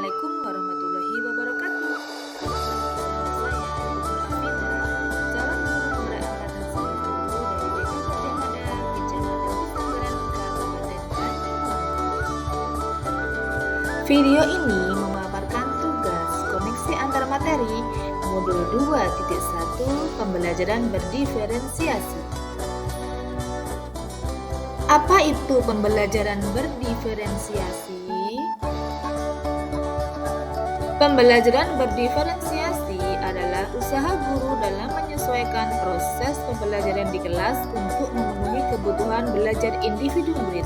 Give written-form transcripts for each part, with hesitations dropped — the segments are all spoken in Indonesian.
Assalamualaikum warahmatullahi wabarakatuh. Saya Dr. Afida, calon guru nomor angkatan 10 dari BK Madang, Kecamatan Pesanggeran, Kabupaten Bandung. Video ini memaparkan tugas koneksi antar materi modul 2.1 pembelajaran berdiferensiasi. Apa itu pembelajaran berdiferensiasi? Pembelajaran berdiferensiasi adalah usaha guru dalam menyesuaikan proses pembelajaran di kelas untuk memenuhi kebutuhan belajar individu murid,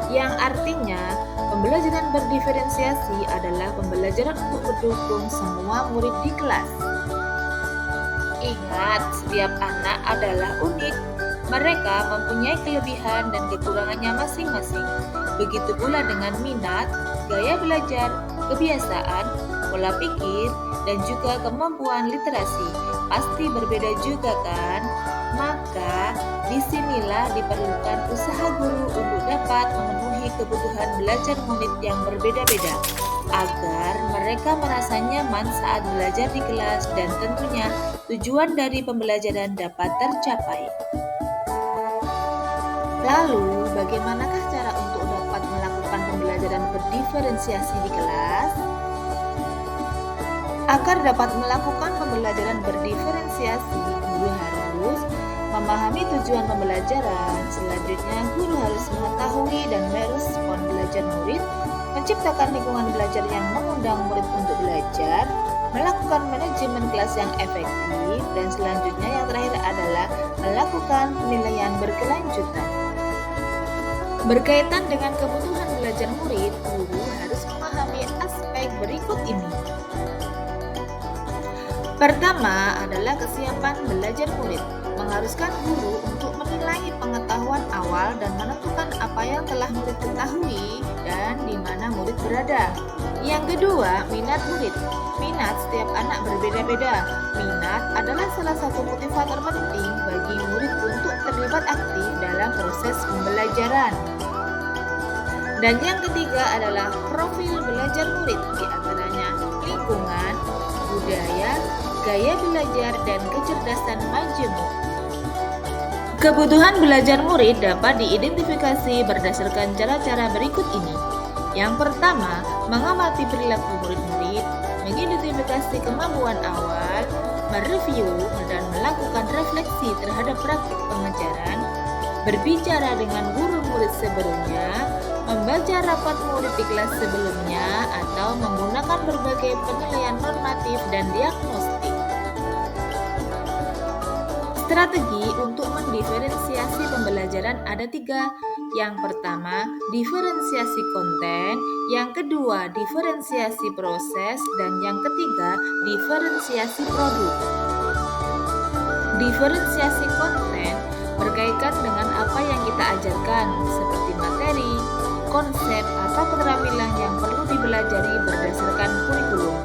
yang artinya pembelajaran berdiferensiasi adalah pembelajaran untuk mendukung semua murid di kelas. Ingat, setiap anak adalah unik. Mereka mempunyai kelebihan dan kekurangannya masing-masing. Begitu pula dengan minat, gaya belajar, kebiasaan, pola pikir, dan juga kemampuan literasi. Pasti berbeda juga kan? Maka disinilah diperlukan usaha guru untuk dapat memenuhi kebutuhan belajar murid yang berbeda-beda, agar mereka merasa nyaman saat belajar di kelas dan tentunya tujuan dari pembelajaran dapat tercapai. Lalu, bagaimanakah cara untuk dapat melakukan pembelajaran berdiferensiasi di kelas? Agar dapat melakukan pembelajaran berdiferensiasi, guru harus memahami tujuan pembelajaran. Selanjutnya, guru harus mengetahui dan merespon belajar murid, menciptakan lingkungan belajar yang mengundang murid untuk belajar, melakukan manajemen kelas yang efektif, dan selanjutnya yang terakhir adalah melakukan penilaian berkelanjutan. Berkaitan dengan kebutuhan belajar murid, guru harus memahami aspek berikut ini. Pertama adalah kesiapan belajar murid, mengharuskan guru untuk menilai pengetahuan awal dan menentukan apa yang telah murid ketahui dan di mana murid berada. Yang kedua, minat murid. Minat setiap anak berbeda-beda. Minat adalah salah satu motivator penting bagi murid untuk terlibat aktif dalam proses pembelajaran. Dan yang ketiga adalah profil belajar murid, di antaranya lingkungan, budaya, gaya belajar, dan kecerdasan majemuk. Kebutuhan belajar murid dapat diidentifikasi berdasarkan cara-cara berikut ini. Yang pertama, mengamati perilaku murid-murid, mengidentifikasi kemampuan awal, mereview dan melakukan refleksi terhadap praktik pengajaran, berbicara dengan guru murid sebelumnya, membaca rapat murid di kelas sebelumnya, atau menggunakan berbagai penilaian normatif dan diagnostik. Strategi untuk mendiferensiasi pembelajaran ada 3. Yang pertama, diferensiasi konten. Yang kedua, diferensiasi proses. Dan yang ketiga, diferensiasi produk. Diferensiasi konten berkaitan dengan apa yang kita ajarkan, seperti materi, konsep, atau keterampilan yang perlu dipelajari berdasarkan kurikulum.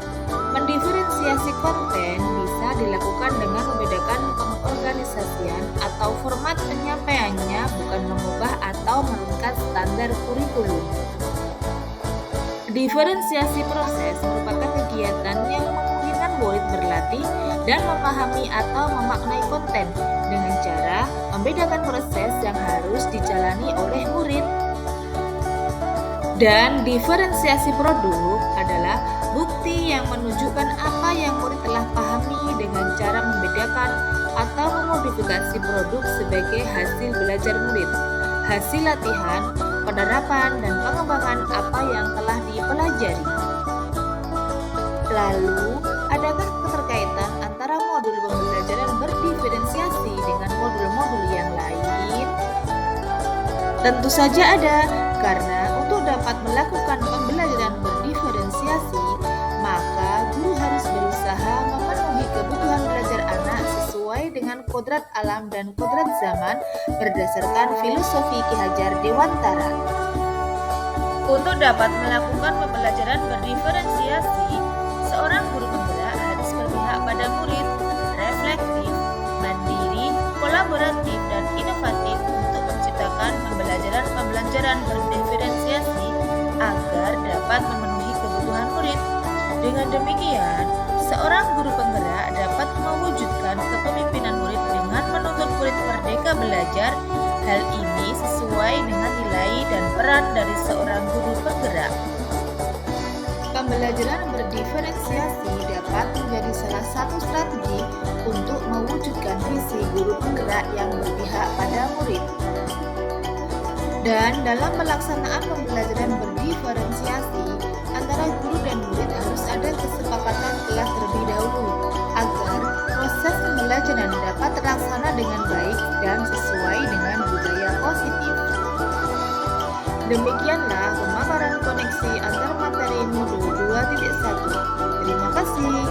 Mendiferensiasi konten bisa dilakukan dengan membedakan pengorganisasian atau format penyampaiannya, bukan mengubah atau meningkat standar kurikulum. Diferensiasi proses merupakan kegiatan yang memungkinkan murid berlatih dan memahami atau memaknai konten dengan cara membedakan proses yang harus dijalani oleh murid. Dan diferensiasi produk adalah bukti yang menunjukkan apa yang murid telah pahami dengan cara membedakan atau memodifikasi produk sebagai hasil belajar murid, hasil latihan, penerapan, dan pengembangan apa yang telah dipelajari. Lalu, adakah keterkaitan antara modul pembelajaran berdiferensiasi dengan modul-modul yang lain? Tentu saja ada, karena untuk dapat melakukan pembelajaran berdiferensiasi, maka guru harus berusaha memenuhi kebutuhan belajar anak sesuai dengan kodrat alam dan kodrat zaman berdasarkan filosofi Ki Hajar Dewantara. Untuk dapat melakukan pembelajaran berdiferensiasi, seorang guru penggerak harus berpihak pada murid, reflektif, mandiri, kolaboratif, dan inovatif untuk menciptakan pembelajaran berdiferensiasi agar dapat memenuhi kebutuhan murid. Dengan demikian, seorang guru penggerak dapat mewujudkan kepemimpinan murid dengan menuntut murid merdeka belajar. Hal ini sesuai dengan nilai dan peran dari seorang guru penggerak. Pembelajaran berdiferensiasi dapat menjadi salah satu strategi untuk mewujudkan visi guru penggerak yang berpihak pada murid. Dan dalam pelaksanaan pembelajaran berdiferensiasi, antara guru dan murid harus ada kesepakatan kelas terlebih dahulu agar proses pembelajaran dapat terlaksana dengan baik dan sesuai dengan budaya positif. Demikianlah pemaparan koneksi antar materi modul 2.1. Terima kasih.